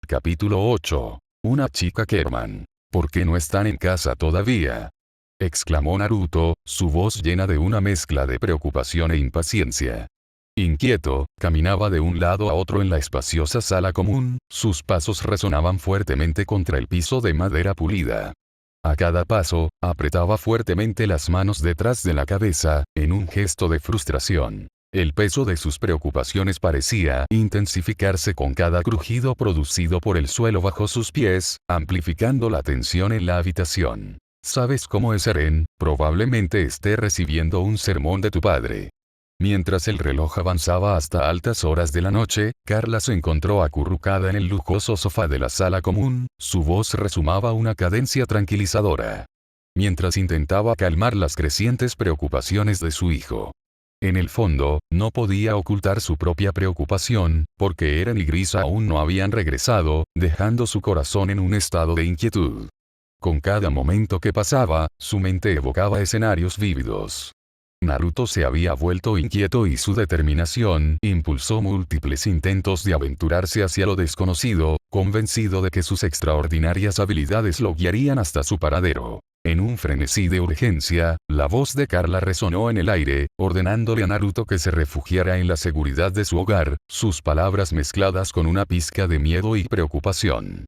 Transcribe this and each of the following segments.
Capítulo 8. Una chica Kerman. ¿Por qué no están en casa todavía?, exclamó Naruto, su voz llena de una mezcla de preocupación e impaciencia. Inquieto, caminaba de un lado a otro en la espaciosa sala común, sus pasos resonaban fuertemente contra el piso de madera pulida. A cada paso, apretaba fuertemente las manos detrás de la cabeza, en un gesto de frustración. El peso de sus preocupaciones parecía intensificarse con cada crujido producido por el suelo bajo sus pies, amplificando la tensión en la habitación. ¿Sabes cómo es Eren? Probablemente esté recibiendo un sermón de tu padre. Mientras el reloj avanzaba hasta altas horas de la noche, Carla se encontró acurrucada en el lujoso sofá de la sala común, su voz resumaba una cadencia tranquilizadora. Mientras intentaba calmar las crecientes preocupaciones de su hijo. En el fondo, no podía ocultar su propia preocupación, porque Eren y Gris aún no habían regresado, dejando su corazón en un estado de inquietud. Con cada momento que pasaba, su mente evocaba escenarios vívidos. Naruto se había vuelto inquieto y su determinación impulsó múltiples intentos de aventurarse hacia lo desconocido, convencido de que sus extraordinarias habilidades lo guiarían hasta su paradero. En un frenesí de urgencia, la voz de Carla resonó en el aire, ordenándole a Naruto que se refugiara en la seguridad de su hogar, sus palabras mezcladas con una pizca de miedo y preocupación.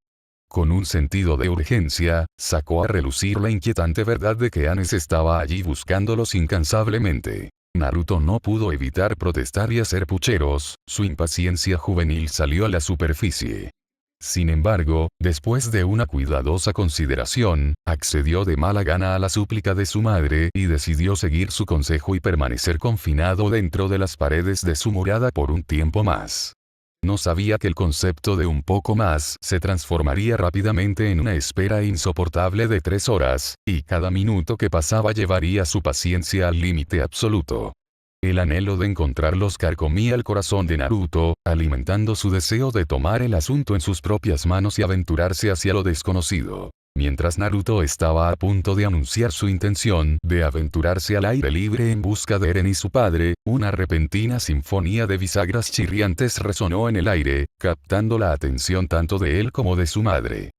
Con un sentido de urgencia, sacó a relucir la inquietante verdad de que Anes estaba allí buscándolos incansablemente. Naruto no pudo evitar protestar y hacer pucheros, su impaciencia juvenil salió a la superficie. Sin embargo, después de una cuidadosa consideración, accedió de mala gana a la súplica de su madre y decidió seguir su consejo y permanecer confinado dentro de las paredes de su morada por un tiempo más. No sabía que el concepto de un poco más se transformaría rápidamente en una espera insoportable de 3 horas, y cada minuto que pasaba llevaría su paciencia al límite absoluto. El anhelo de encontrarlos carcomía el corazón de Naruto, alimentando su deseo de tomar el asunto en sus propias manos y aventurarse hacia lo desconocido. Mientras Naruto estaba a punto de anunciar su intención de aventurarse al aire libre en busca de Eren y su padre, una repentina sinfonía de bisagras chirriantes resonó en el aire, captando la atención tanto de él como de su madre.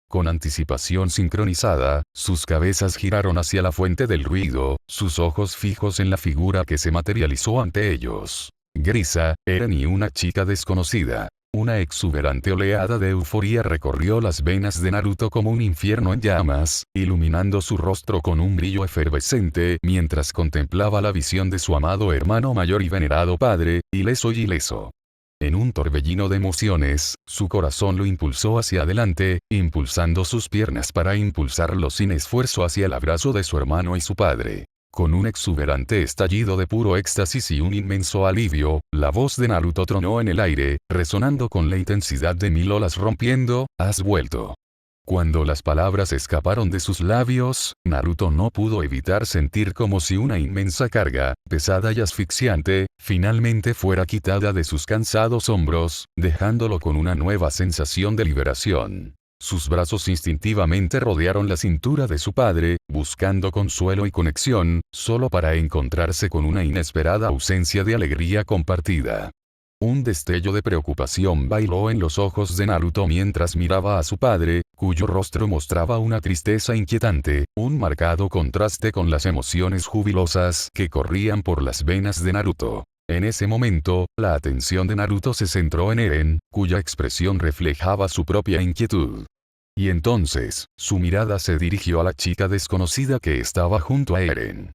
Con anticipación sincronizada, sus cabezas giraron hacia la fuente del ruido, sus ojos fijos en la figura que se materializó ante ellos. Grisa, Eren y una chica desconocida. Una exuberante oleada de euforía recorrió las venas de Naruto como un infierno en llamas, iluminando su rostro con un brillo efervescente mientras contemplaba la visión de su amado hermano mayor y venerado padre, ileso y ileso. En un torbellino de emociones, su corazón lo impulsó hacia adelante, impulsando sus piernas para impulsarlo sin esfuerzo hacia el abrazo de su hermano y su padre. Con un exuberante estallido de puro éxtasis y un inmenso alivio, la voz de Naruto tronó en el aire, resonando con la intensidad de 1000 olas rompiendo, «¿Has vuelto?». Cuando las palabras escaparon de sus labios, Naruto no pudo evitar sentir como si una inmensa carga, pesada y asfixiante, finalmente fuera quitada de sus cansados hombros, dejándolo con una nueva sensación de liberación. Sus brazos instintivamente rodearon la cintura de su padre, buscando consuelo y conexión, solo para encontrarse con una inesperada ausencia de alegría compartida. Un destello de preocupación bailó en los ojos de Naruto mientras miraba a su padre, cuyo rostro mostraba una tristeza inquietante, un marcado contraste con las emociones jubilosas que corrían por las venas de Naruto. En ese momento, la atención de Naruto se centró en Eren, cuya expresión reflejaba su propia inquietud. Y entonces, su mirada se dirigió a la chica desconocida que estaba junto a Eren.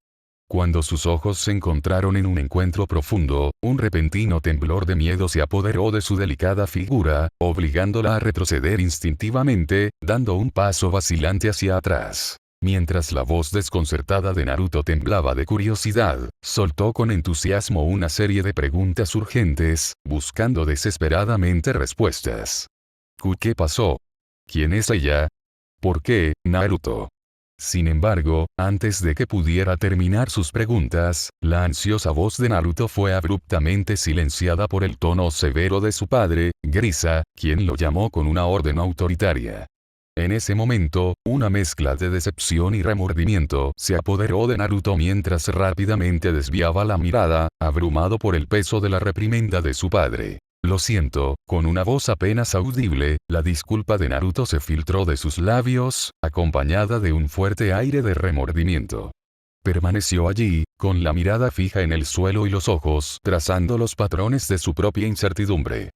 Cuando sus ojos se encontraron en un encuentro profundo, un repentino temblor de miedo se apoderó de su delicada figura, obligándola a retroceder instintivamente, dando un paso vacilante hacia atrás. Mientras la voz desconcertada de Naruto temblaba de curiosidad, soltó con entusiasmo una serie de preguntas urgentes, buscando desesperadamente respuestas. ¿Qué pasó? ¿Quién es ella? ¿Por qué, Naruto? Sin embargo, antes de que pudiera terminar sus preguntas, la ansiosa voz de Naruto fue abruptamente silenciada por el tono severo de su padre, Grisa, quien lo llamó con una orden autoritaria. En ese momento, una mezcla de decepción y remordimiento se apoderó de Naruto mientras rápidamente desviaba la mirada, abrumado por el peso de la reprimenda de su padre. Lo siento, con una voz apenas audible, la disculpa de Naruto se filtró de sus labios, acompañada de un fuerte aire de remordimiento. Permaneció allí, con la mirada fija en el suelo y los ojos trazando los patrones de su propia incertidumbre.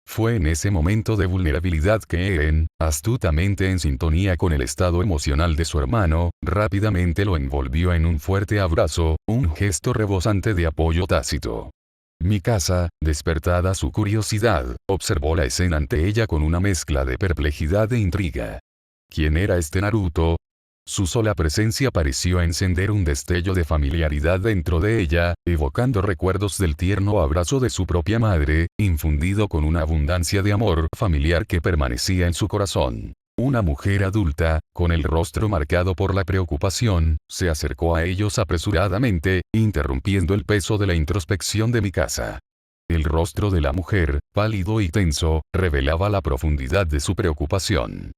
Fue en ese momento de vulnerabilidad que Eren, astutamente en sintonía con el estado emocional de su hermano, rápidamente lo envolvió en un fuerte abrazo, un gesto rebosante de apoyo tácito. Mikasa, despertada su curiosidad, observó la escena ante ella con una mezcla de perplejidad e intriga. ¿Quién era este Naruto? Su sola presencia pareció encender un destello de familiaridad dentro de ella, evocando recuerdos del tierno abrazo de su propia madre, infundido con una abundancia de amor familiar que permanecía en su corazón. Una mujer adulta, con el rostro marcado por la preocupación, se acercó a ellos apresuradamente, interrumpiendo el peso de la introspección de Mikasa. El rostro de la mujer, pálido y tenso, revelaba la profundidad de su preocupación.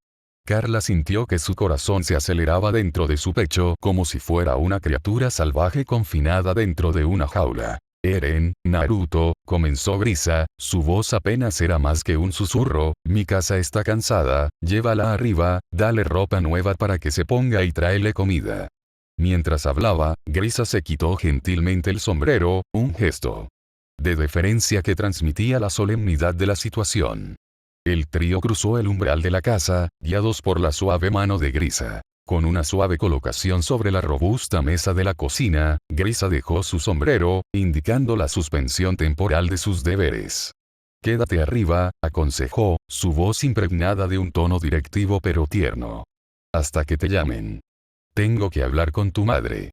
Carla sintió que su corazón se aceleraba dentro de su pecho como si fuera una criatura salvaje confinada dentro de una jaula. Eren, Naruto, comenzó Grisa, su voz apenas era más que un susurro, Mikasa está cansada, llévala arriba, dale ropa nueva para que se ponga y tráele comida. Mientras hablaba, Grisa se quitó gentilmente el sombrero, un gesto de deferencia que transmitía la solemnidad de la situación. El trío cruzó el umbral de la casa, guiados por la suave mano de Grisa. Con una suave colocación sobre la robusta mesa de la cocina, Grisa dejó su sombrero, indicando la suspensión temporal de sus deberes. Quédate arriba, aconsejó, su voz impregnada de un tono directivo pero tierno. Hasta que te llamen. Tengo que hablar con tu madre.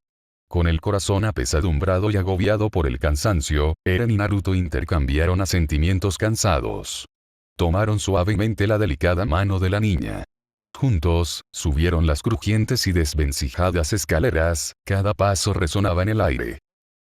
Con el corazón apesadumbrado y agobiado por el cansancio, Eren y Naruto intercambiaron asentimientos cansados. Tomaron suavemente la delicada mano de la niña. Juntos, subieron las crujientes y desvencijadas escaleras, cada paso resonaba en el aire.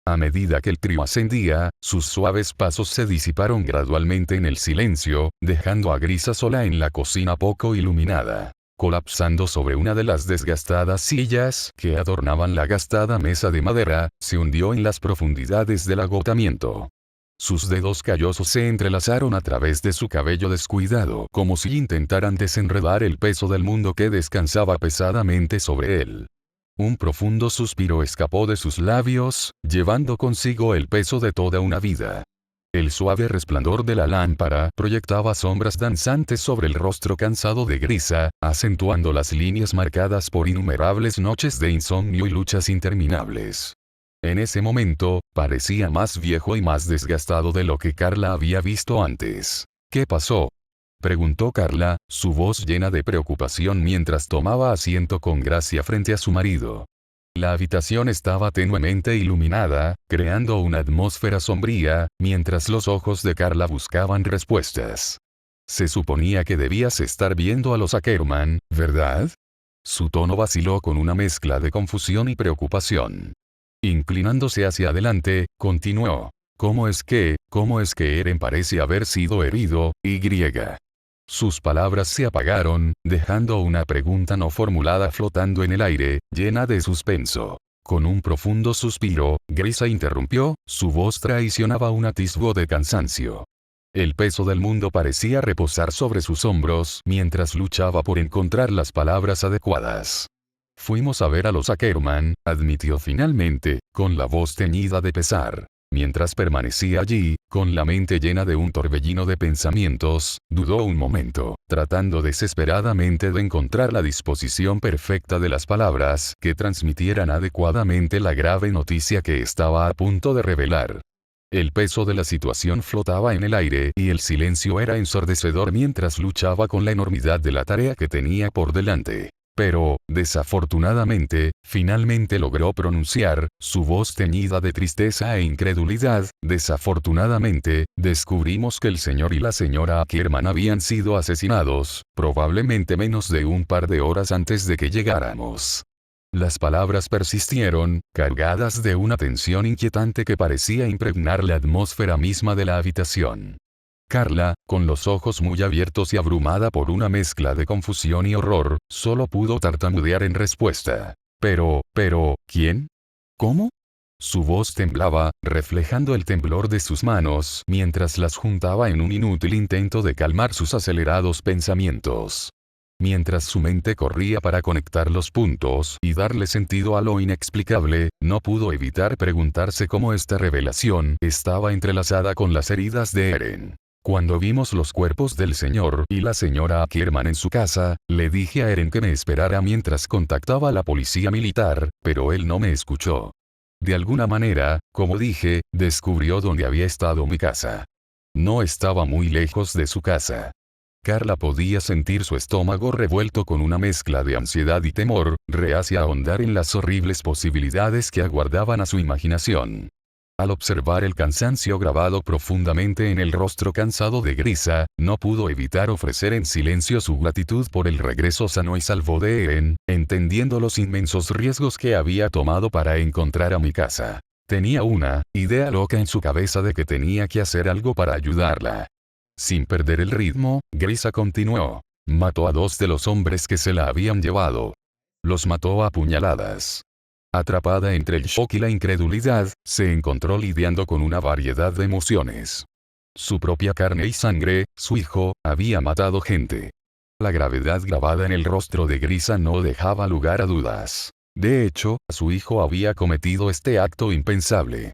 A medida que el trío ascendía, sus suaves pasos se disiparon gradualmente en el silencio, dejando a Grisa sola en la cocina poco iluminada. Colapsando sobre una de las desgastadas sillas que adornaban la gastada mesa de madera, se hundió en las profundidades del agotamiento. Sus dedos callosos se entrelazaron a través de su cabello descuidado como si intentaran desenredar el peso del mundo que descansaba pesadamente sobre él. Un profundo suspiro escapó de sus labios, llevando consigo el peso de toda una vida. El suave resplandor de la lámpara proyectaba sombras danzantes sobre el rostro cansado de Grisa, acentuando las líneas marcadas por innumerables noches de insomnio y luchas interminables. En ese momento, parecía más viejo y más desgastado de lo que Carla había visto antes. ¿Qué pasó?, preguntó Carla, su voz llena de preocupación mientras tomaba asiento con gracia frente a su marido. La habitación estaba tenuemente iluminada, creando una atmósfera sombría, mientras los ojos de Carla buscaban respuestas. Se suponía que debías estar viendo a los Ackerman, ¿verdad? Su tono vaciló con una mezcla de confusión y preocupación. Inclinándose hacia adelante, continuó. ¿Cómo es que Eren parece haber sido herido, y? Sus palabras se apagaron, dejando una pregunta no formulada flotando en el aire, llena de suspenso. Con un profundo suspiro, Grisa interrumpió, su voz traicionaba un atisbo de cansancio. El peso del mundo parecía reposar sobre sus hombros mientras luchaba por encontrar las palabras adecuadas. Fuimos a ver a los Ackerman, admitió finalmente, con la voz teñida de pesar. Mientras permanecía allí, con la mente llena de un torbellino de pensamientos, dudó un momento, tratando desesperadamente de encontrar la disposición perfecta de las palabras que transmitieran adecuadamente la grave noticia que estaba a punto de revelar. El peso de la situación flotaba en el aire y el silencio era ensordecedor mientras luchaba con la enormidad de la tarea que tenía por delante. Pero, desafortunadamente, finalmente logró pronunciar, su voz teñida de tristeza e incredulidad. Desafortunadamente, descubrimos que el señor y la señora Ackerman habían sido asesinados, probablemente menos de un par de horas antes de que llegáramos. Las palabras persistieron, cargadas de una tensión inquietante que parecía impregnar la atmósfera misma de la habitación. Carla, con los ojos muy abiertos y abrumada por una mezcla de confusión y horror, solo pudo tartamudear en respuesta. Pero, ¿quién? ¿Cómo? Su voz temblaba, reflejando el temblor de sus manos mientras las juntaba en un inútil intento de calmar sus acelerados pensamientos. Mientras su mente corría para conectar los puntos y darle sentido a lo inexplicable, no pudo evitar preguntarse cómo esta revelación estaba entrelazada con las heridas de Eren. Cuando vimos los cuerpos del señor y la señora Ackerman en su casa, le dije a Eren que me esperara mientras contactaba a la policía militar, pero él no me escuchó. De alguna manera, como dije, descubrió dónde había estado mi casa. No estaba muy lejos de su casa. Carla podía sentir su estómago revuelto con una mezcla de ansiedad y temor, reacia a ahondar en las horribles posibilidades que aguardaban a su imaginación. Al observar el cansancio grabado profundamente en el rostro cansado de Grisa, no pudo evitar ofrecer en silencio su gratitud por el regreso sano y salvo de Eren, entendiendo los inmensos riesgos que había tomado para encontrar a mi casa. Tenía una idea loca en su cabeza de que tenía que hacer algo para ayudarla. Sin perder el ritmo, Grisa continuó. Mató a 2 de los hombres que se la habían llevado. Los mató a puñaladas. Atrapada entre el shock y la incredulidad, se encontró lidiando con una variedad de emociones. Su propia carne y sangre, su hijo, había matado gente. La gravedad grabada en el rostro de Grisa no dejaba lugar a dudas. De hecho, su hijo había cometido este acto impensable.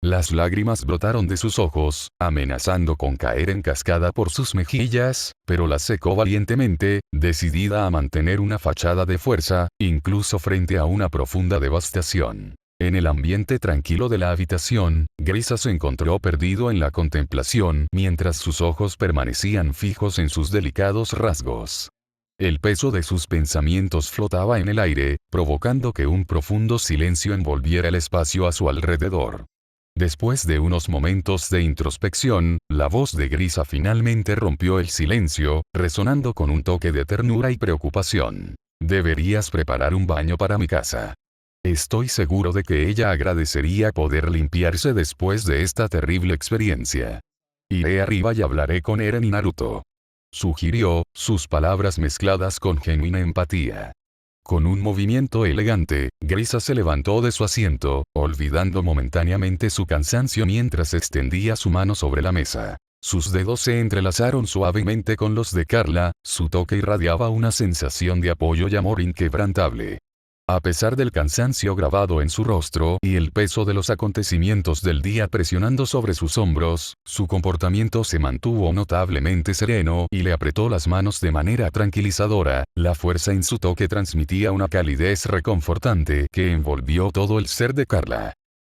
Las lágrimas brotaron de sus ojos, amenazando con caer en cascada por sus mejillas, pero las secó valientemente, decidida a mantener una fachada de fuerza, incluso frente a una profunda devastación. En el ambiente tranquilo de la habitación, Grisa se encontró perdido en la contemplación mientras sus ojos permanecían fijos en sus delicados rasgos. El peso de sus pensamientos flotaba en el aire, provocando que un profundo silencio envolviera el espacio a su alrededor. Después de unos momentos de introspección, la voz de Grisa finalmente rompió el silencio, resonando con un toque de ternura y preocupación. Deberías preparar un baño para mi casa. Estoy seguro de que ella agradecería poder limpiarse después de esta terrible experiencia. Iré arriba y hablaré con Eren y Naruto. Sugirió, sus palabras mezcladas con genuina empatía. Con un movimiento elegante, Grisa se levantó de su asiento, olvidando momentáneamente su cansancio mientras extendía su mano sobre la mesa. Sus dedos se entrelazaron suavemente con los de Carla, su toque irradiaba una sensación de apoyo y amor inquebrantable. A pesar del cansancio grabado en su rostro y el peso de los acontecimientos del día presionando sobre sus hombros, su comportamiento se mantuvo notablemente sereno y le apretó las manos de manera tranquilizadora. La fuerza en su toque transmitía una calidez reconfortante que envolvió todo el ser de Carla.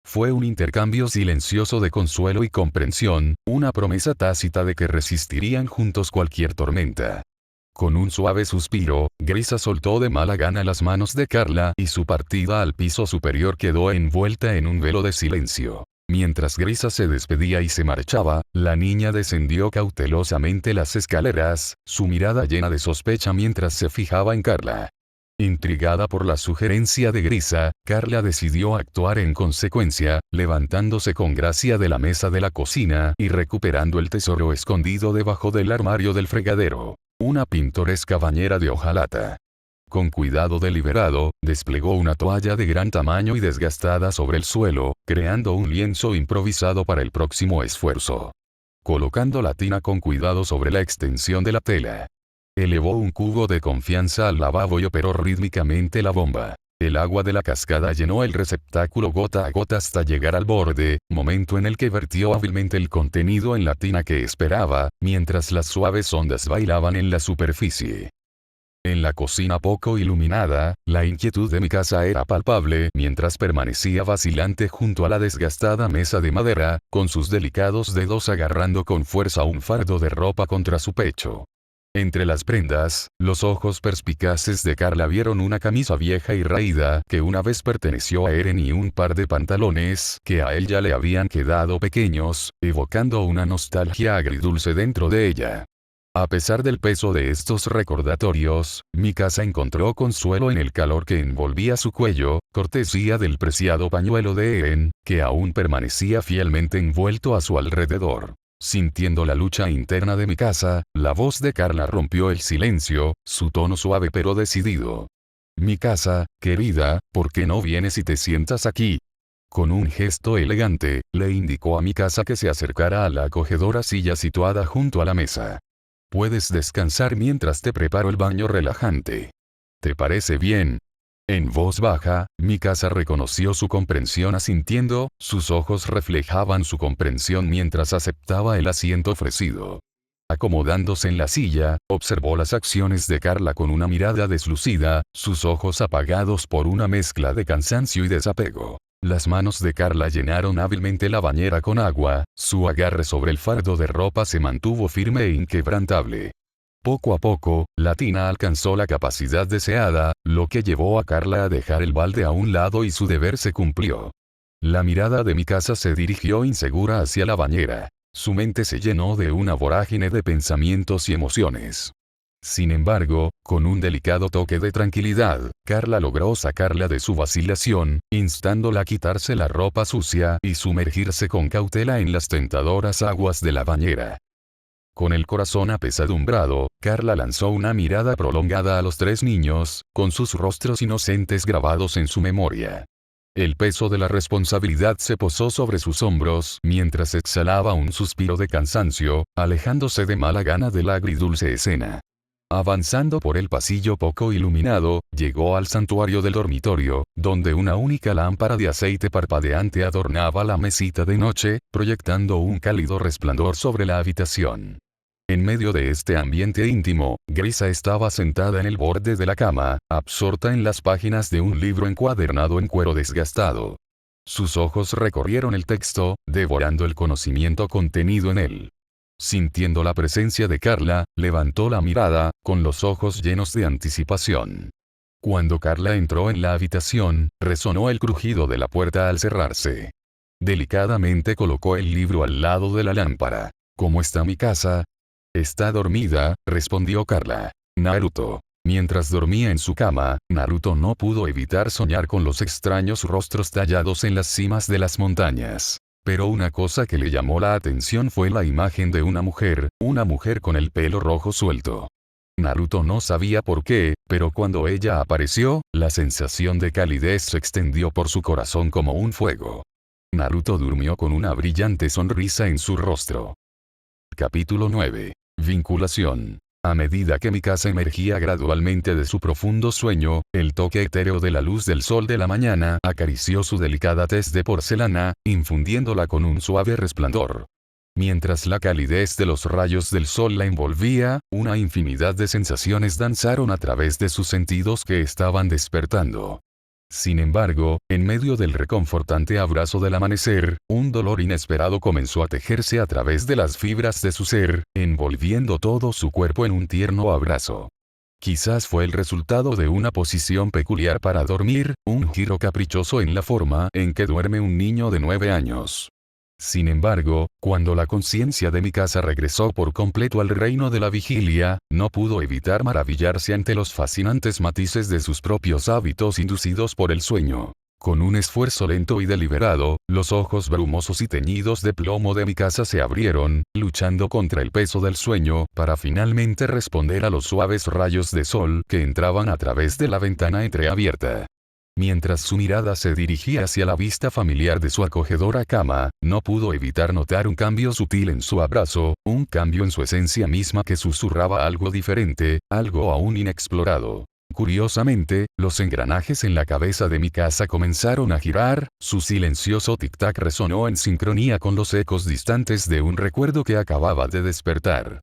Fue un intercambio silencioso de consuelo y comprensión, una promesa tácita de que resistirían juntos cualquier tormenta. Con un suave suspiro, Grisa soltó de mala gana las manos de Carla y su partida al piso superior quedó envuelta en un velo de silencio. Mientras Grisa se despedía y se marchaba, la niña descendió cautelosamente las escaleras, su mirada llena de sospecha mientras se fijaba en Carla. Intrigada por la sugerencia de Grisa, Carla decidió actuar en consecuencia, levantándose con gracia de la mesa de la cocina y recuperando el tesoro escondido debajo del armario del fregadero. Una pintoresca bañera de hojalata. Con cuidado deliberado, desplegó una toalla de gran tamaño y desgastada sobre el suelo, creando un lienzo improvisado para el próximo esfuerzo. Colocando la tina con cuidado sobre la extensión de la tela. Elevó un cubo de confianza al lavabo y operó rítmicamente la bomba. El agua de la cascada llenó el receptáculo gota a gota hasta llegar al borde, momento en el que vertió hábilmente el contenido en la tina que esperaba, mientras las suaves ondas bailaban en la superficie. En la cocina poco iluminada, la inquietud de mi casa era palpable mientras permanecía vacilante junto a la desgastada mesa de madera, con sus delicados dedos agarrando con fuerza un fardo de ropa contra su pecho. Entre las prendas, los ojos perspicaces de Carla vieron una camisa vieja y raída que una vez perteneció a Eren y un par de pantalones que a él ya le habían quedado pequeños, evocando una nostalgia agridulce dentro de ella. A pesar del peso de estos recordatorios, mi casa encontró consuelo en el calor que envolvía su cuello, cortesía del preciado pañuelo de Eren, que aún permanecía fielmente envuelto a su alrededor. Sintiendo la lucha interna de mi casa, la voz de Carla rompió el silencio, su tono suave pero decidido. Mi casa, querida, ¿por qué no vienes y te sientas aquí? Con un gesto elegante, le indicó a Mikasa que se acercara a la acogedora silla situada junto a la mesa. Puedes descansar mientras te preparo el baño relajante. ¿Te parece bien? En voz baja, Mikasa reconoció su comprensión asintiendo, sus ojos reflejaban su comprensión mientras aceptaba el asiento ofrecido. Acomodándose en la silla, observó las acciones de Carla con una mirada deslucida, sus ojos apagados por una mezcla de cansancio y desapego. Las manos de Carla llenaron hábilmente la bañera con agua, su agarre sobre el fardo de ropa se mantuvo firme e inquebrantable. Poco a poco, la tina alcanzó la capacidad deseada, lo que llevó a Carla a dejar el balde a un lado y su deber se cumplió. La mirada de Mikasa se dirigió insegura hacia la bañera. Su mente se llenó de una vorágine de pensamientos y emociones. Sin embargo, con un delicado toque de tranquilidad, Carla logró sacarla de su vacilación, instándola a quitarse la ropa sucia y sumergirse con cautela en las tentadoras aguas de la bañera. Con el corazón apesadumbrado, Carla lanzó una mirada prolongada a los tres niños, con sus rostros inocentes grabados en su memoria. El peso de la responsabilidad se posó sobre sus hombros mientras exhalaba un suspiro de cansancio, alejándose de mala gana de la agridulce escena. Avanzando por el pasillo poco iluminado, llegó al santuario del dormitorio, donde una única lámpara de aceite parpadeante adornaba la mesita de noche, proyectando un cálido resplandor sobre la habitación. En medio de este ambiente íntimo, Grisa estaba sentada en el borde de la cama, absorta en las páginas de un libro encuadernado en cuero desgastado. Sus ojos recorrieron el texto, devorando el conocimiento contenido en él. Sintiendo la presencia de Carla, levantó la mirada, con los ojos llenos de anticipación. Cuando Carla entró en la habitación, resonó el crujido de la puerta al cerrarse. Delicadamente colocó el libro al lado de la lámpara. ¿Cómo está Mikasa? Está dormida, respondió Carla. Naruto. Mientras dormía en su cama, Naruto no pudo evitar soñar con los extraños rostros tallados en las cimas de las montañas. Pero una cosa que le llamó la atención fue la imagen de una mujer con el pelo rojo suelto. Naruto no sabía por qué, pero cuando ella apareció, la sensación de calidez se extendió por su corazón como un fuego. Naruto durmió con una brillante sonrisa en su rostro. Capítulo 9. Vinculación. A medida que Mikasa emergía gradualmente de su profundo sueño, el toque etéreo de la luz del sol de la mañana acarició su delicada tez de porcelana, infundiéndola con un suave resplandor. Mientras la calidez de los rayos del sol la envolvía, una infinidad de sensaciones danzaron a través de sus sentidos que estaban despertando. Sin embargo, en medio del reconfortante abrazo del amanecer, un dolor inesperado comenzó a tejerse a través de las fibras de su ser, envolviendo todo su cuerpo en un tierno abrazo. Quizás fue el resultado de una posición peculiar para dormir, un giro caprichoso en la forma en que duerme un niño de 9 años. Sin embargo, cuando la conciencia de Mikasa regresó por completo al reino de la vigilia, no pudo evitar maravillarse ante los fascinantes matices de sus propios hábitos inducidos por el sueño. Con un esfuerzo lento y deliberado, los ojos brumosos y teñidos de plomo de Mikasa se abrieron, luchando contra el peso del sueño, para finalmente responder a los suaves rayos de sol que entraban a través de la ventana entreabierta. Mientras su mirada se dirigía hacia la vista familiar de su acogedora cama, no pudo evitar notar un cambio sutil en su abrazo, un cambio en su esencia misma que susurraba algo diferente, algo aún inexplorado. Curiosamente, los engranajes en la cabeza de Mikasa comenzaron a girar, su silencioso tic-tac resonó en sincronía con los ecos distantes de un recuerdo que acababa de despertar.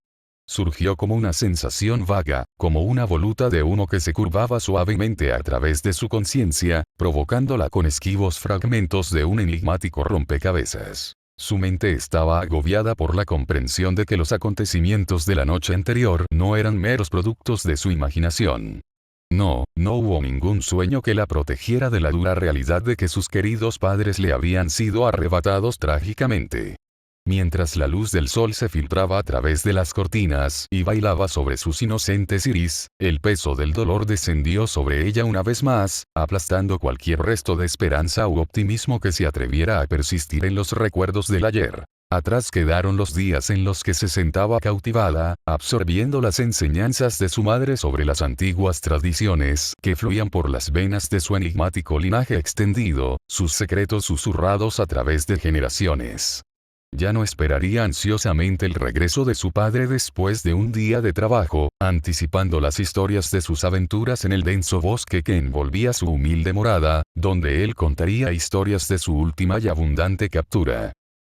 Surgió como una sensación vaga, como una voluta de humo que se curvaba suavemente a través de su conciencia, provocándola con esquivos fragmentos de un enigmático rompecabezas. Su mente estaba agobiada por la comprensión de que los acontecimientos de la noche anterior no eran meros productos de su imaginación. No hubo ningún sueño que la protegiera de la dura realidad de que sus queridos padres le habían sido arrebatados trágicamente. Mientras la luz del sol se filtraba a través de las cortinas y bailaba sobre sus inocentes iris, el peso del dolor descendió sobre ella una vez más, aplastando cualquier resto de esperanza u optimismo que se atreviera a persistir en los recuerdos del ayer. Atrás quedaron los días en los que se sentaba cautivada, absorbiendo las enseñanzas de su madre sobre las antiguas tradiciones que fluían por las venas de su enigmático linaje extendido, sus secretos susurrados a través de generaciones. Ya no esperaría ansiosamente el regreso de su padre después de un día de trabajo, anticipando las historias de sus aventuras en el denso bosque que envolvía su humilde morada, donde él contaría historias de su última y abundante captura.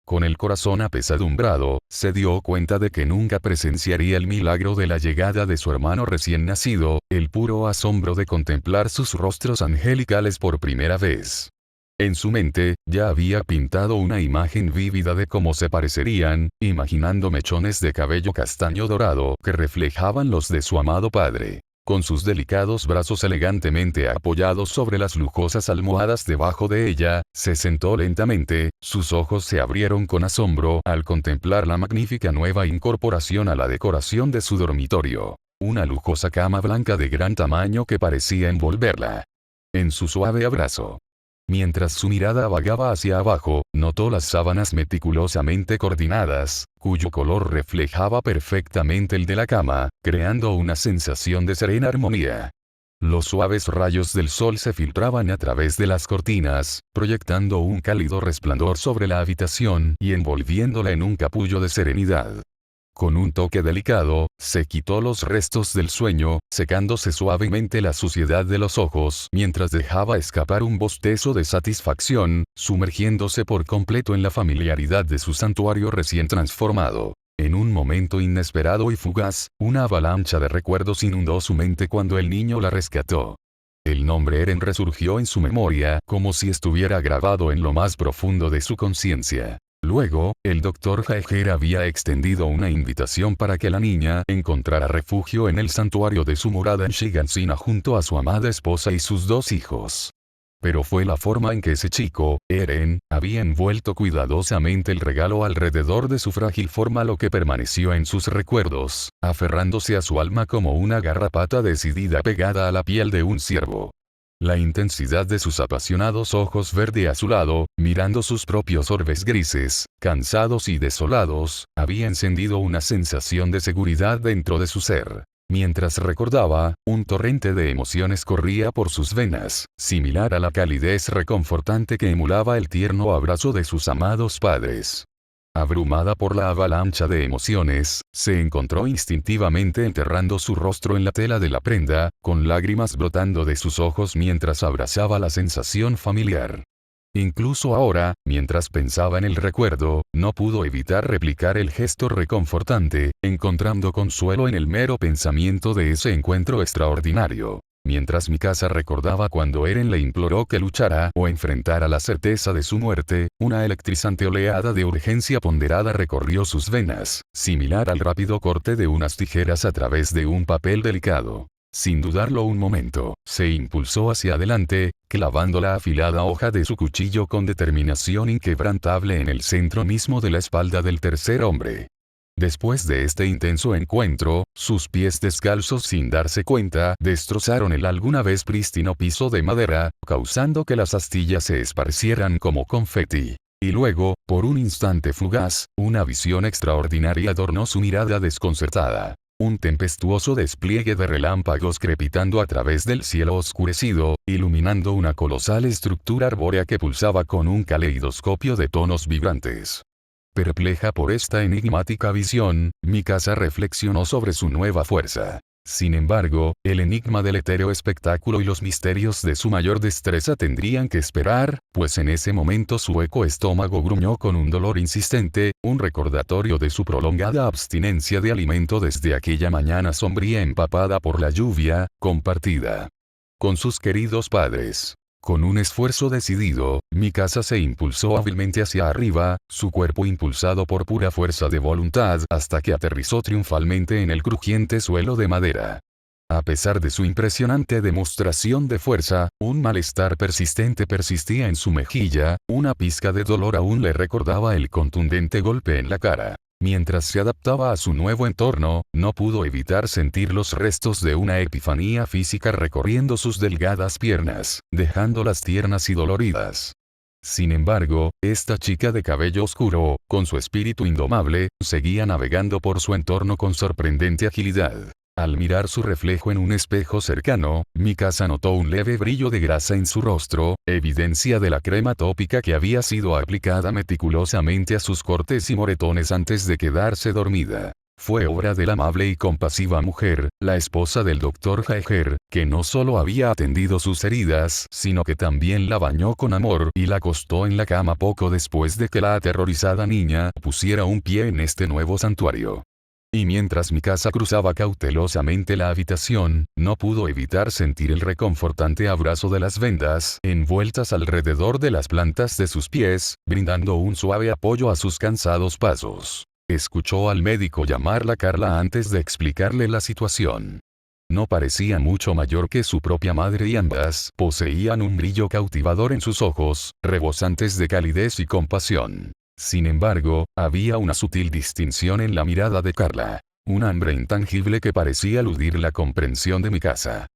Con el corazón apesadumbrado, se dio cuenta de que nunca presenciaría el milagro de la llegada de su hermano recién nacido, el puro asombro de contemplar sus rostros angelicales por primera vez. En su mente, ya había pintado una imagen vívida de cómo se parecerían, imaginando mechones de cabello castaño dorado que reflejaban los de su amado padre. Con sus delicados brazos elegantemente apoyados sobre las lujosas almohadas debajo de ella, se sentó lentamente, sus ojos se abrieron con asombro al contemplar la magnífica nueva incorporación a la decoración de su dormitorio. Una lujosa cama blanca de gran tamaño que parecía envolverla en su suave abrazo. Mientras su mirada vagaba hacia abajo, notó las sábanas meticulosamente coordinadas, cuyo color reflejaba perfectamente el de la cama, creando una sensación de serena armonía. Los suaves rayos del sol se filtraban a través de las cortinas, proyectando un cálido resplandor sobre la habitación y envolviéndola en un capullo de serenidad. Con un toque delicado, se quitó los restos del sueño, secándose suavemente la suciedad de los ojos mientras dejaba escapar un bostezo de satisfacción, sumergiéndose por completo en la familiaridad de su santuario recién transformado. En un momento inesperado y fugaz, una avalancha de recuerdos inundó su mente cuando el niño la rescató. El nombre Eren resurgió en su memoria como si estuviera grabado en lo más profundo de su conciencia. Luego, el Dr. Jaeger había extendido una invitación para que la niña encontrara refugio en el santuario de su morada en Shiganshina junto a su amada esposa y sus 2 hijos. Pero fue la forma en que ese chico, Eren, había envuelto cuidadosamente el regalo alrededor de su frágil forma lo que permaneció en sus recuerdos, aferrándose a su alma como una garrapata decidida pegada a la piel de un ciervo. La intensidad de sus apasionados ojos verde azulado, mirando sus propios orbes grises, cansados y desolados, había encendido una sensación de seguridad dentro de su ser. Mientras recordaba, un torrente de emociones corría por sus venas, similar a la calidez reconfortante que emulaba el tierno abrazo de sus amados padres. Abrumada por la avalancha de emociones, se encontró instintivamente enterrando su rostro en la tela de la prenda, con lágrimas brotando de sus ojos mientras abrazaba la sensación familiar. Incluso ahora, mientras pensaba en el recuerdo, no pudo evitar replicar el gesto reconfortante, encontrando consuelo en el mero pensamiento de ese encuentro extraordinario. Mientras Mikasa recordaba cuando Eren le imploró que luchara o enfrentara la certeza de su muerte, una electrizante oleada de urgencia ponderada recorrió sus venas, similar al rápido corte de unas tijeras a través de un papel delicado. Sin dudarlo un momento, se impulsó hacia adelante, clavando la afilada hoja de su cuchillo con determinación inquebrantable en el centro mismo de la espalda del tercer hombre. Después de este intenso encuentro, sus pies descalzos sin darse cuenta destrozaron el alguna vez prístino piso de madera, causando que las astillas se esparcieran como confeti. Y luego, por un instante fugaz, una visión extraordinaria adornó su mirada desconcertada. Un tempestuoso despliegue de relámpagos crepitando a través del cielo oscurecido, iluminando una colosal estructura arbórea que pulsaba con un caleidoscopio de tonos vibrantes. Perpleja por esta enigmática visión, Mikasa reflexionó sobre su nueva fuerza. Sin embargo, el enigma del etéreo espectáculo y los misterios de su mayor destreza tendrían que esperar, pues en ese momento su hueco estómago gruñó con un dolor insistente, un recordatorio de su prolongada abstinencia de alimento desde aquella mañana sombría empapada por la lluvia, compartida con sus queridos padres. Con un esfuerzo decidido, Mikasa se impulsó hábilmente hacia arriba, su cuerpo impulsado por pura fuerza de voluntad hasta que aterrizó triunfalmente en el crujiente suelo de madera. A pesar de su impresionante demostración de fuerza, un malestar persistente persistía en su mejilla, una pizca de dolor aún le recordaba el contundente golpe en la cara. Mientras se adaptaba a su nuevo entorno, no pudo evitar sentir los restos de una epifanía física recorriendo sus delgadas piernas, dejándolas tiernas y doloridas. Sin embargo, esta chica de cabello oscuro, con su espíritu indomable, seguía navegando por su entorno con sorprendente agilidad. Al mirar su reflejo en un espejo cercano, Mikasa notó un leve brillo de grasa en su rostro, evidencia de la crema tópica que había sido aplicada meticulosamente a sus cortes y moretones antes de quedarse dormida. Fue obra de la amable y compasiva mujer, la esposa del Dr. Jaeger, que no solo había atendido sus heridas, sino que también la bañó con amor y la acostó en la cama poco después de que la aterrorizada niña pusiera un pie en este nuevo santuario. Y mientras Mikasa cruzaba cautelosamente la habitación, no pudo evitar sentir el reconfortante abrazo de las vendas envueltas alrededor de las plantas de sus pies, brindando un suave apoyo a sus cansados pasos. Escuchó al médico llamarla Carla antes de explicarle la situación. No parecía mucho mayor que su propia madre y ambas poseían un brillo cautivador en sus ojos, rebosantes de calidez y compasión. Sin embargo, había una sutil distinción en la mirada de Carla. Un hambre intangible que parecía eludir la comprensión de Mikasa.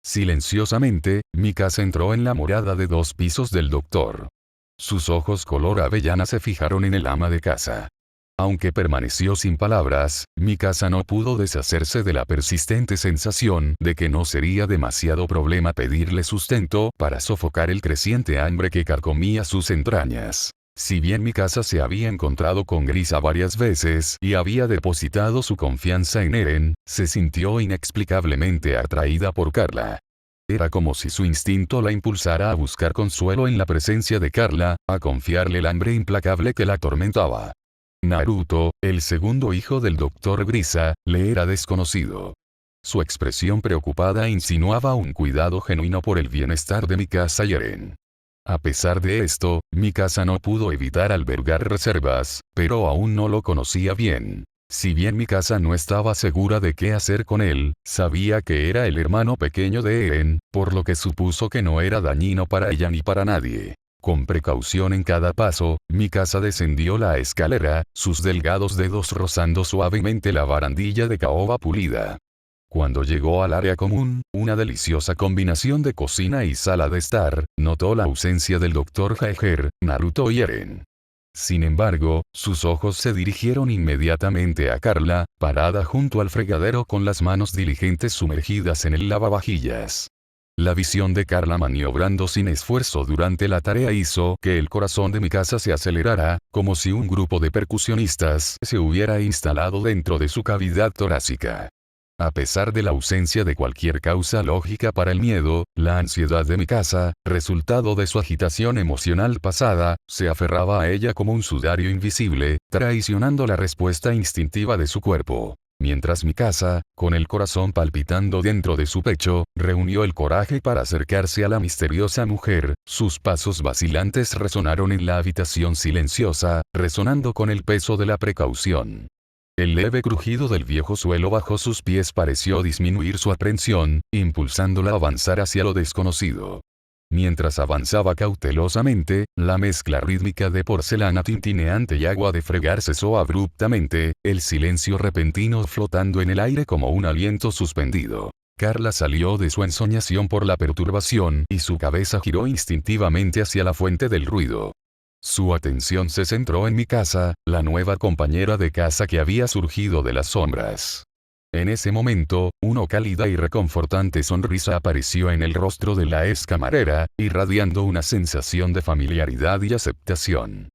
Silenciosamente, Mikasa entró en la morada de 2 pisos del doctor. Sus ojos color avellana se fijaron en el ama de casa. Aunque permaneció sin palabras, Mikasa no pudo deshacerse de la persistente sensación de que no sería demasiado problema pedirle sustento para sofocar el creciente hambre que carcomía sus entrañas. Si bien Mikasa se había encontrado con Grisa varias veces y había depositado su confianza en Eren, se sintió inexplicablemente atraída por Carla. Era como si su instinto la impulsara a buscar consuelo en la presencia de Carla, a confiarle el hambre implacable que la atormentaba. Naruto, el segundo hijo del Dr. Grisa, le era desconocido. Su expresión preocupada insinuaba un cuidado genuino por el bienestar de Mikasa y Eren. A pesar de esto, Mikasa no pudo evitar albergar reservas, pero aún no lo conocía bien. Si bien Mikasa no estaba segura de qué hacer con él, sabía que era el hermano pequeño de Eren, por lo que supuso que no era dañino para ella ni para nadie. Con precaución en cada paso, Mikasa descendió la escalera, sus delgados dedos rozando suavemente la barandilla de caoba pulida. Cuando llegó al área común, una deliciosa combinación de cocina y sala de estar, notó la ausencia del Dr. Jaeger, Naruto y Eren. Sin embargo, sus ojos se dirigieron inmediatamente a Carla, parada junto al fregadero con las manos diligentes sumergidas en el lavavajillas. La visión de Carla maniobrando sin esfuerzo durante la tarea hizo que el corazón de Mikasa se acelerara, como si un grupo de percusionistas se hubiera instalado dentro de su cavidad torácica. A pesar de la ausencia de cualquier causa lógica para el miedo, la ansiedad de Mikasa, resultado de su agitación emocional pasada, se aferraba a ella como un sudario invisible, traicionando la respuesta instintiva de su cuerpo. Mientras Mikasa, con el corazón palpitando dentro de su pecho, reunió el coraje para acercarse a la misteriosa mujer, sus pasos vacilantes resonaron en la habitación silenciosa, resonando con el peso de la precaución. El leve crujido del viejo suelo bajo sus pies pareció disminuir su aprensión, impulsándola a avanzar hacia lo desconocido. Mientras avanzaba cautelosamente, la mezcla rítmica de porcelana tintineante y agua de fregar cesó abruptamente, el silencio repentino flotando en el aire como un aliento suspendido. Carla salió de su ensoñación por la perturbación y su cabeza giró instintivamente hacia la fuente del ruido. Su atención se centró en Mikasa, la nueva compañera de casa que había surgido de las sombras. En ese momento, una cálida y reconfortante sonrisa apareció en el rostro de la ex camarera, irradiando una sensación de familiaridad y aceptación.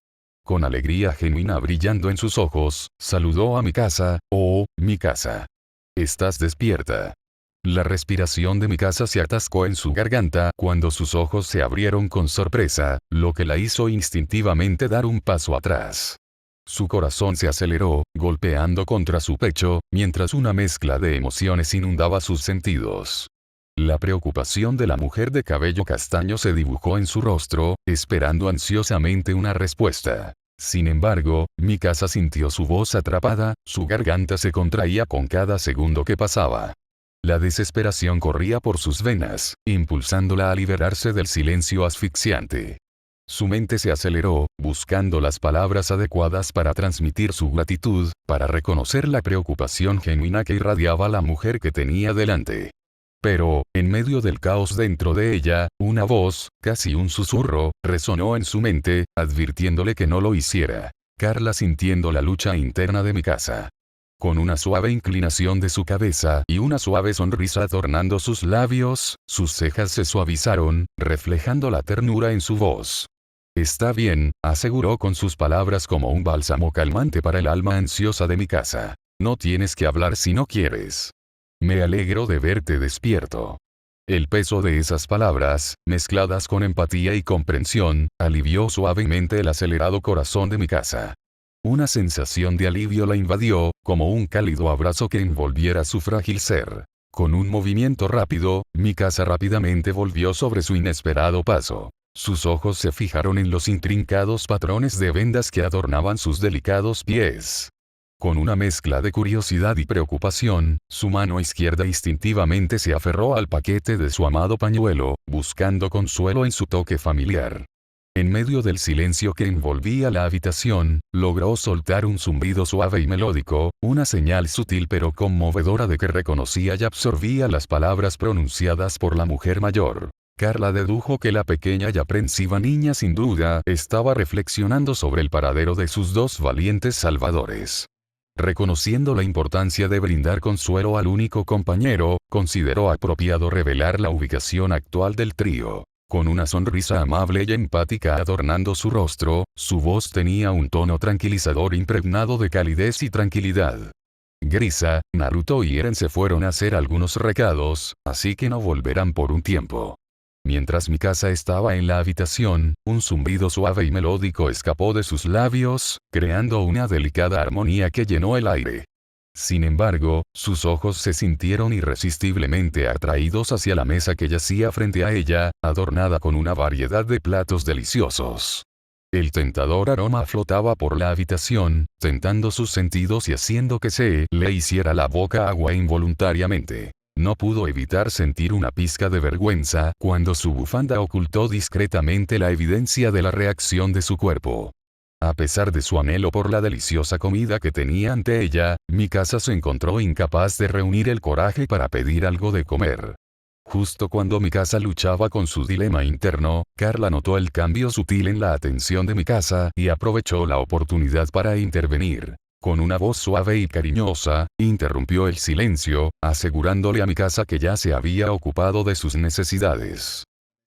Con alegría genuina brillando en sus ojos, saludó a Mikasa: «Oh, Mikasa. ¿Estás despierta?». La respiración de Mikasa se atascó en su garganta cuando sus ojos se abrieron con sorpresa, lo que la hizo instintivamente dar un paso atrás. Su corazón se aceleró, golpeando contra su pecho, mientras una mezcla de emociones inundaba sus sentidos. La preocupación de la mujer de cabello castaño se dibujó en su rostro, esperando ansiosamente una respuesta. Sin embargo, Mikasa sintió su voz atrapada, su garganta se contraía con cada segundo que pasaba. La desesperación corría por sus venas, impulsándola a liberarse del silencio asfixiante. Su mente se aceleró, buscando las palabras adecuadas para transmitir su gratitud, para reconocer la preocupación genuina que irradiaba la mujer que tenía delante. Pero, en medio del caos dentro de ella, una voz, casi un susurro, resonó en su mente, advirtiéndole que no lo hiciera. Carla sintiendo la lucha interna de Mikasa. Con una suave inclinación de su cabeza y una suave sonrisa adornando sus labios, sus cejas se suavizaron, reflejando la ternura en su voz. Está bien, aseguró con sus palabras como un bálsamo calmante para el alma ansiosa de Mikasa. No tienes que hablar si no quieres. Me alegro de verte despierto. El peso de esas palabras, mezcladas con empatía y comprensión, alivió suavemente el acelerado corazón de Mikasa. Una sensación de alivio la invadió, como un cálido abrazo que envolviera su frágil ser. Con un movimiento rápido, Mikasa rápidamente volvió sobre su inesperado paso. Sus ojos se fijaron en los intrincados patrones de vendas que adornaban sus delicados pies. Con una mezcla de curiosidad y preocupación, su mano izquierda instintivamente se aferró al paquete de su amado pañuelo, buscando consuelo en su toque familiar. En medio del silencio que envolvía la habitación, logró soltar un zumbido suave y melódico, una señal sutil pero conmovedora de que reconocía y absorbía las palabras pronunciadas por la mujer mayor. Carla dedujo que la pequeña y aprensiva niña sin duda estaba reflexionando sobre el paradero de sus dos valientes salvadores. Reconociendo la importancia de brindar consuelo al único compañero, consideró apropiado revelar la ubicación actual del trío. Con una sonrisa amable y empática adornando su rostro, su voz tenía un tono tranquilizador impregnado de calidez y tranquilidad. Grisa, Naruto y Eren se fueron a hacer algunos recados, así que no volverán por un tiempo. Mientras Mikasa estaba en la habitación, un zumbido suave y melódico escapó de sus labios, creando una delicada armonía que llenó el aire. Sin embargo, sus ojos se sintieron irresistiblemente atraídos hacia la mesa que yacía frente a ella, adornada con una variedad de platos deliciosos. El tentador aroma flotaba por la habitación, tentando sus sentidos y haciendo que se le hiciera la boca agua involuntariamente. No pudo evitar sentir una pizca de vergüenza cuando su bufanda ocultó discretamente la evidencia de la reacción de su cuerpo. A pesar de su anhelo por la deliciosa comida que tenía ante ella, Mikasa se encontró incapaz de reunir el coraje para pedir algo de comer. Justo cuando Mikasa luchaba con su dilema interno, Carla notó el cambio sutil en la atención de Mikasa y aprovechó la oportunidad para intervenir. Con una voz suave y cariñosa, interrumpió el silencio, asegurándole a Mikasa que ya se había ocupado de sus necesidades.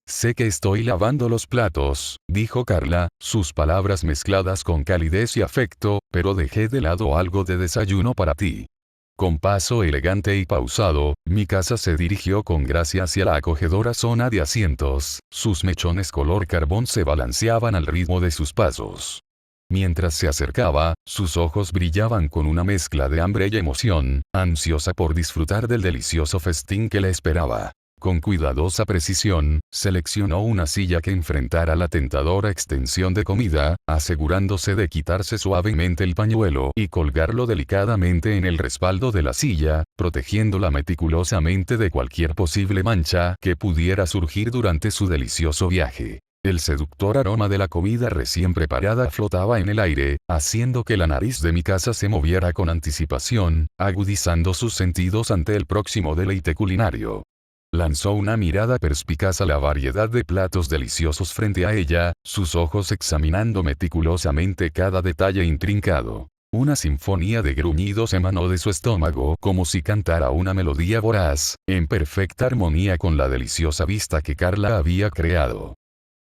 Sé que estoy lavando los platos, dijo Carla, sus palabras mezcladas con calidez y afecto, pero dejé de lado algo de desayuno para ti. Con paso elegante y pausado, Mikasa se dirigió con gracia hacia la acogedora zona de asientos, sus mechones color carbón se balanceaban al ritmo de sus pasos. Mientras se acercaba, sus ojos brillaban con una mezcla de hambre y emoción, ansiosa por disfrutar del delicioso festín que le esperaba. Con cuidadosa precisión, seleccionó una silla que enfrentara la tentadora extensión de comida, asegurándose de quitarse suavemente el pañuelo y colgarlo delicadamente en el respaldo de la silla, protegiéndola meticulosamente de cualquier posible mancha que pudiera surgir durante su delicioso viaje. El seductor aroma de la comida recién preparada flotaba en el aire, haciendo que la nariz de Mikasa se moviera con anticipación, agudizando sus sentidos ante el próximo deleite culinario. Lanzó una mirada perspicaz a la variedad de platos deliciosos frente a ella, sus ojos examinando meticulosamente cada detalle intrincado. Una sinfonía de gruñidos emanó de su estómago como si cantara una melodía voraz, en perfecta armonía con la deliciosa vista que Carla había creado.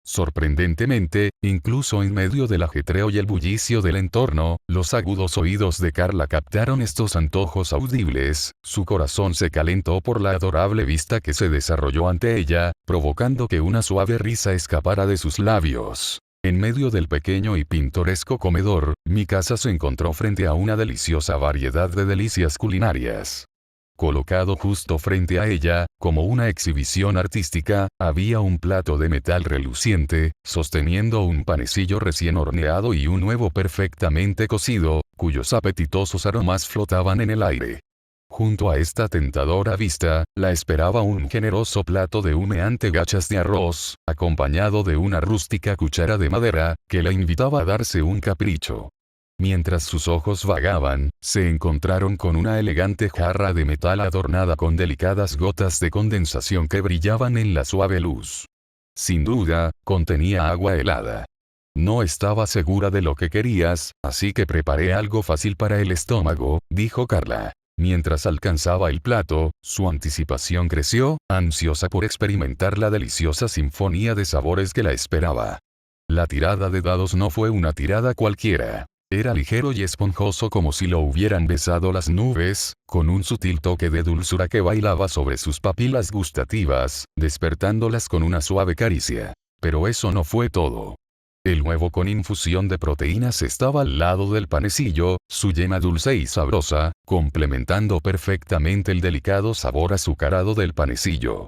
Sorprendentemente, incluso en medio del ajetreo y el bullicio del entorno, los agudos oídos de Carla captaron estos antojos audibles, su corazón se calentó por la adorable vista que se desarrolló ante ella, provocando que una suave risa escapara de sus labios. En medio del pequeño y pintoresco comedor, Mikasa se encontró frente a una deliciosa variedad de delicias culinarias. Colocado justo frente a ella, como una exhibición artística, había un plato de metal reluciente, sosteniendo un panecillo recién horneado y un huevo perfectamente cocido, cuyos apetitosos aromas flotaban en el aire. Junto a esta tentadora vista, la esperaba un generoso plato de humeante gachas de arroz, acompañado de una rústica cuchara de madera, que la invitaba a darse un capricho. Mientras sus ojos vagaban, se encontraron con una elegante jarra de metal adornada con delicadas gotas de condensación que brillaban en la suave luz. Sin duda, contenía agua helada. No estaba segura de lo que querías, así que preparé algo fácil para el estómago, dijo Carla. Mientras alcanzaba el plato, su anticipación creció, ansiosa por experimentar la deliciosa sinfonía de sabores que la esperaba. La tirada de dados no fue una tirada cualquiera. Era ligero y esponjoso como si lo hubieran besado las nubes, con un sutil toque de dulzura que bailaba sobre sus papilas gustativas, despertándolas con una suave caricia. Pero eso no fue todo. El huevo con infusión de proteínas estaba al lado del panecillo, su yema dulce y sabrosa, complementando perfectamente el delicado sabor azucarado del panecillo.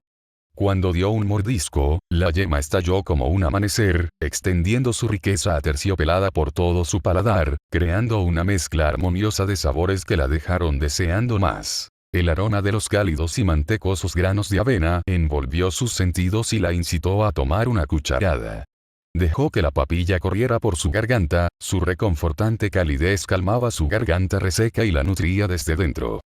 Cuando dio un mordisco, la yema estalló como un amanecer, extendiendo su riqueza aterciopelada por todo su paladar, creando una mezcla armoniosa de sabores que la dejaron deseando más. El aroma de los cálidos y mantecosos granos de avena envolvió sus sentidos y la incitó a tomar una cucharada. Dejó que la papilla corriera por su garganta, su reconfortante calidez calmaba su garganta reseca y la nutría desde dentro.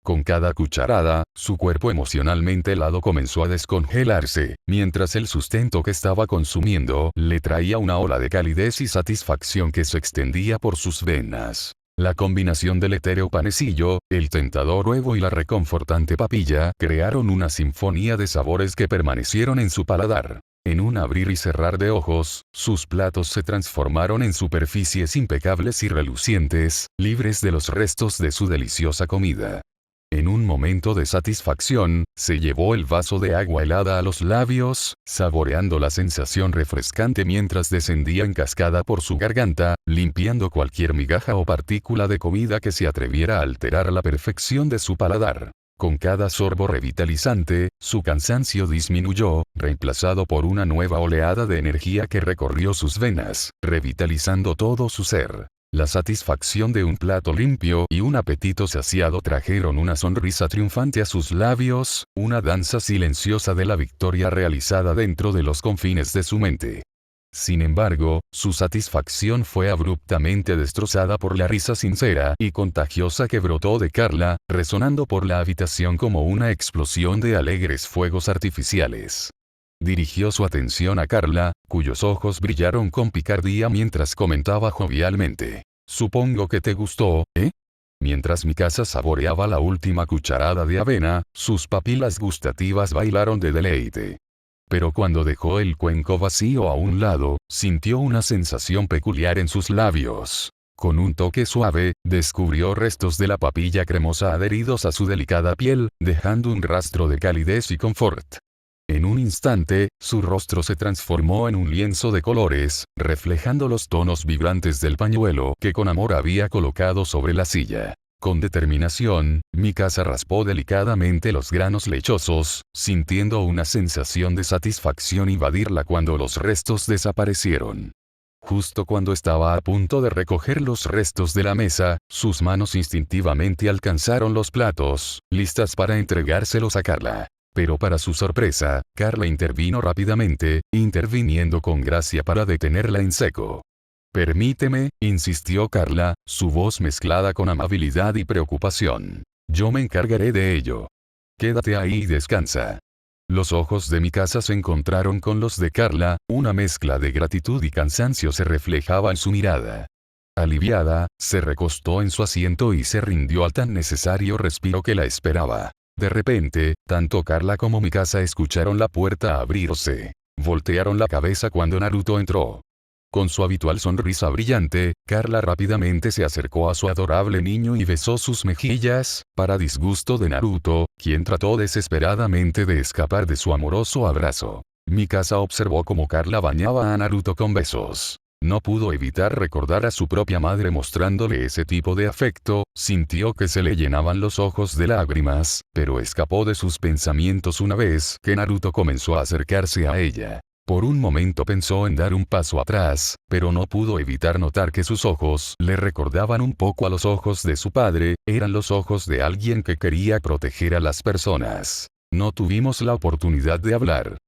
Con cada cucharada, su cuerpo emocionalmente helado comenzó a descongelarse, mientras el sustento que estaba consumiendo le traía una ola de calidez y satisfacción que se extendía por sus venas. La combinación del etéreo panecillo, el tentador huevo y la reconfortante papilla crearon una sinfonía de sabores que permanecieron en su paladar. En un abrir y cerrar de ojos, sus platos se transformaron en superficies impecables y relucientes, libres de los restos de su deliciosa comida. En un momento de satisfacción, se llevó el vaso de agua helada a los labios, saboreando la sensación refrescante mientras descendía en cascada por su garganta, limpiando cualquier migaja o partícula de comida que se atreviera a alterar la perfección de su paladar. Con cada sorbo revitalizante, su cansancio disminuyó, reemplazado por una nueva oleada de energía que recorrió sus venas, revitalizando todo su ser. La satisfacción de un plato limpio y un apetito saciado trajeron una sonrisa triunfante a sus labios, una danza silenciosa de la victoria realizada dentro de los confines de su mente. Sin embargo, su satisfacción fue abruptamente destrozada por la risa sincera y contagiosa que brotó de Carla, resonando por la habitación como una explosión de alegres fuegos artificiales. Dirigió su atención a Carla, cuyos ojos brillaron con picardía mientras comentaba jovialmente. «Supongo que te gustó, ¿eh?» Mientras Mikasa saboreaba la última cucharada de avena, sus papilas gustativas bailaron de deleite. Pero cuando dejó el cuenco vacío a un lado, sintió una sensación peculiar en sus labios. Con un toque suave, descubrió restos de la papilla cremosa adheridos a su delicada piel, dejando un rastro de calidez y confort. En un instante, su rostro se transformó en un lienzo de colores, reflejando los tonos vibrantes del pañuelo que con amor había colocado sobre la silla. Con determinación, Mikasa raspó delicadamente los granos lechosos, sintiendo una sensación de satisfacción invadirla cuando los restos desaparecieron. Justo cuando estaba a punto de recoger los restos de la mesa, sus manos instintivamente alcanzaron los platos, listas para entregárselos a Carla. Pero para su sorpresa, Carla intervino rápidamente, interviniendo con gracia para detenerla en seco. «Permíteme», insistió Carla, su voz mezclada con amabilidad y preocupación. «Yo me encargaré de ello. Quédate ahí y descansa». Los ojos de Mikasa se encontraron con los de Carla, una mezcla de gratitud y cansancio se reflejaba en su mirada. Aliviada, se recostó en su asiento y se rindió al tan necesario respiro que la esperaba. De repente, tanto Carla como Mikasa escucharon la puerta abrirse. Voltearon la cabeza cuando Naruto entró. Con su habitual sonrisa brillante, Carla rápidamente se acercó a su adorable niño y besó sus mejillas, para disgusto de Naruto, quien trató desesperadamente de escapar de su amoroso abrazo. Mikasa observó cómo Carla bañaba a Naruto con besos. No pudo evitar recordar a su propia madre mostrándole ese tipo de afecto, sintió que se le llenaban los ojos de lágrimas, pero escapó de sus pensamientos una vez que Naruto comenzó a acercarse a ella. Por un momento pensó en dar un paso atrás, pero no pudo evitar notar que sus ojos le recordaban un poco a los ojos de su padre, eran los ojos de alguien que quería proteger a las personas. No tuvimos la oportunidad de hablar.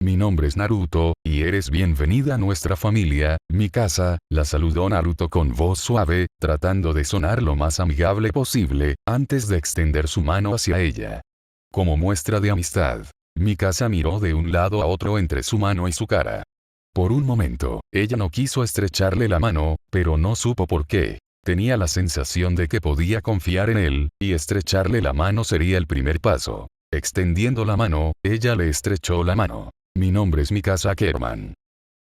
Mi nombre es Naruto, y eres bienvenida a nuestra familia, Mikasa, la saludó Naruto con voz suave, tratando de sonar lo más amigable posible, antes de extender su mano hacia ella. Como muestra de amistad, Mikasa miró de un lado a otro entre su mano y su cara. Por un momento, ella no quiso estrecharle la mano, pero no supo por qué. Tenía la sensación de que podía confiar en él, y estrecharle la mano sería el primer paso. Extendiendo la mano, ella le estrechó la mano. Mi nombre es Mikasa Ackerman.